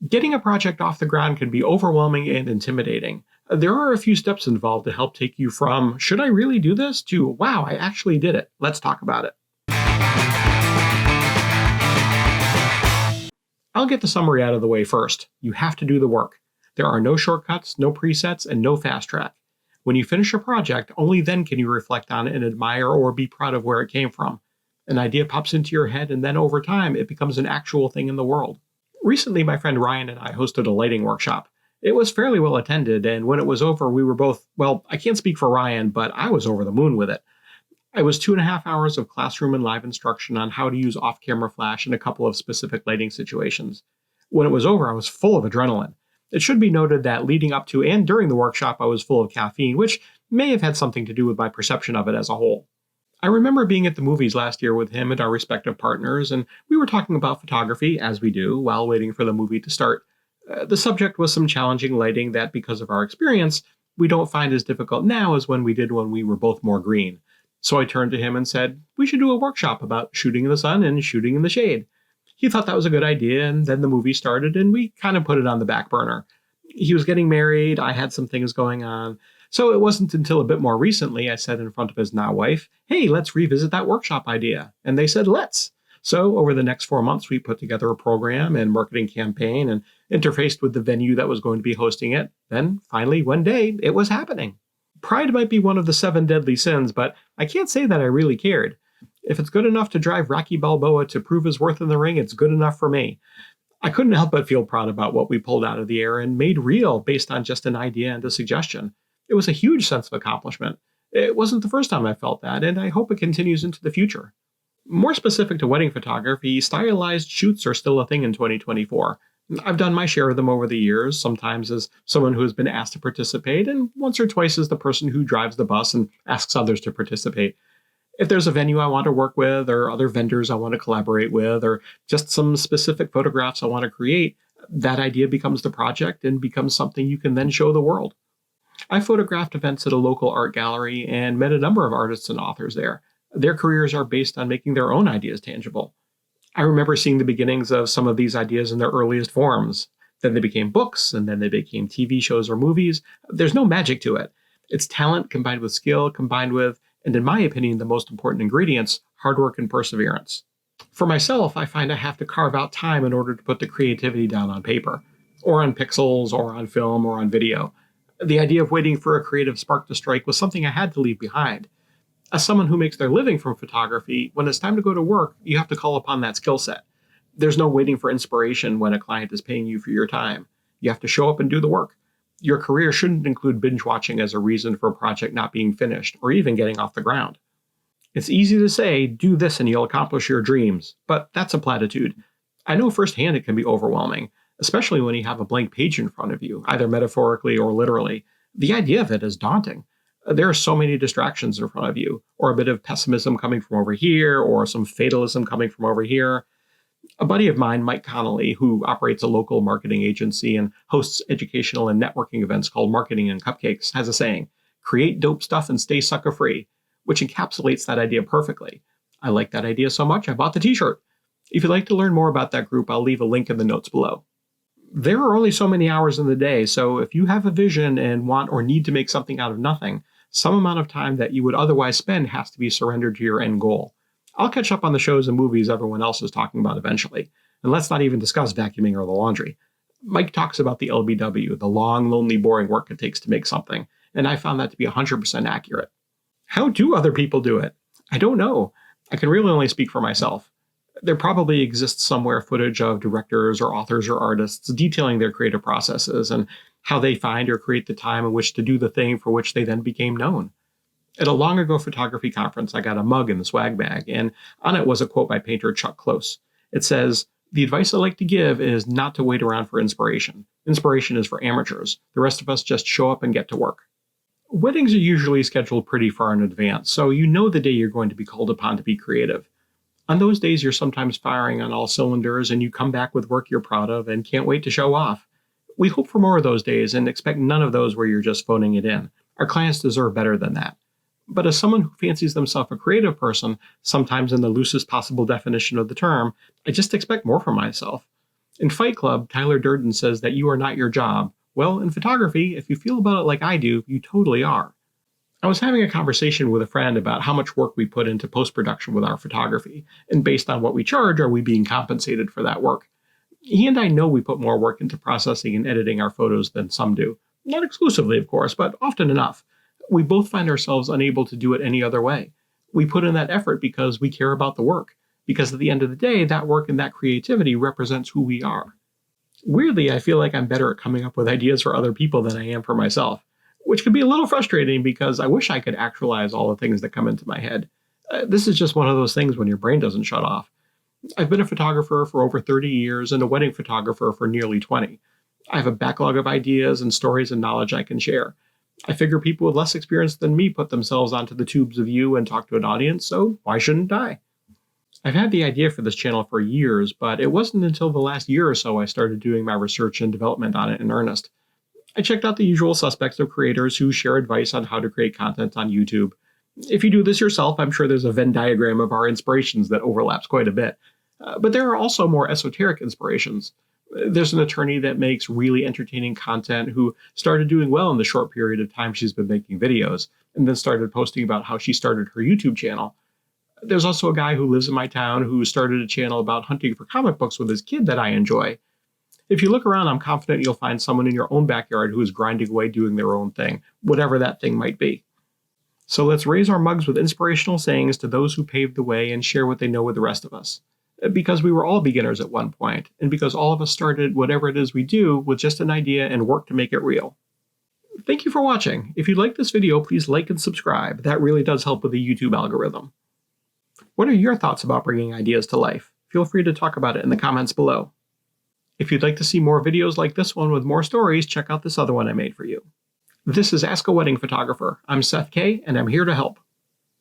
Getting a project off the ground can be overwhelming and intimidating. There are a few steps involved to help take you from, should I really do this, to, wow, I actually did it. Let's talk about it. I'll get the summary out of the way first. You have to do the work. There are no shortcuts, no presets, and no fast track. When you finish a project, only then can you reflect on it and admire or be proud of where it came from. An idea pops into your head, and then over time, it becomes an actual thing in the world. Recently, my friend Ryan and I hosted a lighting workshop. It was fairly well attended, and when it was over, we were both, well, I can't speak for Ryan, but I was over the moon with it. It was 2.5 hours of classroom and live instruction on how to use off-camera flash in a couple of specific lighting situations. When it was over, I was full of adrenaline. It should be noted that leading up to and during the workshop, I was full of caffeine, which may have had something to do with my perception of it as a whole. I remember being at the movies last year with him and our respective partners, and we were talking about photography, as we do, while waiting for the movie to start. The subject was some challenging lighting that, because of our experience, we don't find as difficult now as when we did when we were both more green. So I turned to him and said, we should do a workshop about shooting in the sun and shooting in the shade. He thought that was a good idea, and then the movie started, and we kind of put it on the back burner. He was getting married, I had some things going on, so it wasn't until a bit more recently I said in front of his now wife, hey, let's revisit that workshop idea. And they said, let's. So over the next 4 months, we put together a program and marketing campaign and interfaced with the venue that was going to be hosting it. Then finally, one day, it was happening. Pride might be one of the 7 deadly sins, but I can't say that I really cared. If it's good enough to drive Rocky Balboa to prove his worth in the ring, it's good enough for me. I couldn't help but feel proud about what we pulled out of the air and made real based on just an idea and a suggestion. It was a huge sense of accomplishment. It wasn't the first time I felt that, and I hope it continues into the future. More specific to wedding photography, stylized shoots are still a thing in 2024. I've done my share of them over the years, sometimes as someone who has been asked to participate, and once or twice as the person who drives the bus and asks others to participate. If there's a venue I want to work with, or other vendors I want to collaborate with, or just some specific photographs I want to create, that idea becomes the project and becomes something you can then show the world. I photographed events at a local art gallery and met a number of artists and authors there. Their careers are based on making their own ideas tangible. I remember seeing the beginnings of some of these ideas in their earliest forms. Then they became books, and then they became TV shows or movies. There's no magic to it. It's talent combined with skill, combined with, and in my opinion, the most important ingredients, hard work and perseverance. For myself, I find I have to carve out time in order to put the creativity down on paper, or on pixels, or on film, or on video. The idea of waiting for a creative spark to strike was something I had to leave behind. As someone who makes their living from photography, when it's time to go to work, you have to call upon that skill set. There's no waiting for inspiration when a client is paying you for your time. You have to show up and do the work. Your career shouldn't include binge watching as a reason for a project not being finished or even getting off the ground. It's easy to say, do this and you'll accomplish your dreams, but that's a platitude. I know firsthand it can be overwhelming, especially when you have a blank page in front of you, either metaphorically or literally. The idea of it is daunting. There are so many distractions in front of you, or a bit of pessimism coming from over here, or some fatalism coming from over here. A buddy of mine, Mike Connolly, who operates a local marketing agency and hosts educational and networking events called Marketing and Cupcakes, has a saying, create dope stuff and stay sucker free, which encapsulates that idea perfectly. I like that idea so much, I bought the t-shirt. If you'd like to learn more about that group, I'll leave a link in the notes below. There are only so many hours in the day, so if you have a vision and want or need to make something out of nothing, some amount of time that you would otherwise spend has to be surrendered to your end goal. I'll catch up on the shows and movies everyone else is talking about eventually. And let's not even discuss vacuuming or the laundry. Mike talks about the LBW, the long, lonely, boring work it takes to make something, and I found that to be 100% accurate. How do other people do it? I don't know. I can really only speak for myself. There probably exists somewhere footage of directors or authors or artists detailing their creative processes and how they find or create the time in which to do the thing for which they then became known. At a long ago photography conference, I got a mug in the swag bag, and on it was a quote by painter Chuck Close. It says, "The advice I like to give is not to wait around for inspiration. Inspiration is for amateurs. The rest of us just show up and get to work." Weddings are usually scheduled pretty far in advance, so you know the day you're going to be called upon to be creative. On those days, you're sometimes firing on all cylinders, and you come back with work you're proud of and can't wait to show off. We hope for more of those days and expect none of those where you're just phoning it in. Our clients deserve better than that. But as someone who fancies themselves a creative person, sometimes in the loosest possible definition of the term, I just expect more from myself. In Fight Club, Tyler Durden says that you are not your job. Well, in photography, if you feel about it like I do, you totally are. I was having a conversation with a friend about how much work we put into post-production with our photography, and based on what we charge, are we being compensated for that work? He and I know we put more work into processing and editing our photos than some do. Not exclusively, of course, but often enough. We both find ourselves unable to do it any other way. We put in that effort because we care about the work, because at the end of the day, that work and that creativity represents who we are. Weirdly, I feel like I'm better at coming up with ideas for other people than I am for myself, which can be a little frustrating because I wish I could actualize all the things that come into my head. This is just one of those things when your brain doesn't shut off. I've been a photographer for over 30 years and a wedding photographer for nearly 20. I have a backlog of ideas and stories and knowledge I can share. I figure people with less experience than me put themselves onto the tubes of you and talk to an audience, so why shouldn't I? I've had the idea for this channel for years, but it wasn't until the last year or so I started doing my research and development on it in earnest. I checked out the usual suspects of creators who share advice on how to create content on YouTube. If you do this yourself, I'm sure there's a Venn diagram of our inspirations that overlaps quite a bit. But there are also more esoteric inspirations. There's an attorney that makes really entertaining content who started doing well in the short period of time she's been making videos, and then started posting about how she started her YouTube channel. There's also a guy who lives in my town who started a channel about hunting for comic books with his kid that I enjoy. If you look around, I'm confident you'll find someone in your own backyard who is grinding away doing their own thing, whatever that thing might be. So let's raise our mugs with inspirational sayings to those who paved the way and share what they know with the rest of us. Because we were all beginners at one point, and because all of us started whatever it is we do with just an idea and work to make it real. Thank you for watching. If you like this video, please like and subscribe. That really does help with the YouTube algorithm. What are your thoughts about bringing ideas to life? Feel free to talk about it in the comments below. If you'd like to see more videos like this one with more stories, check out this other one I made for you. This is Ask a Wedding Photographer. I'm Seth Kaye, and I'm here to help.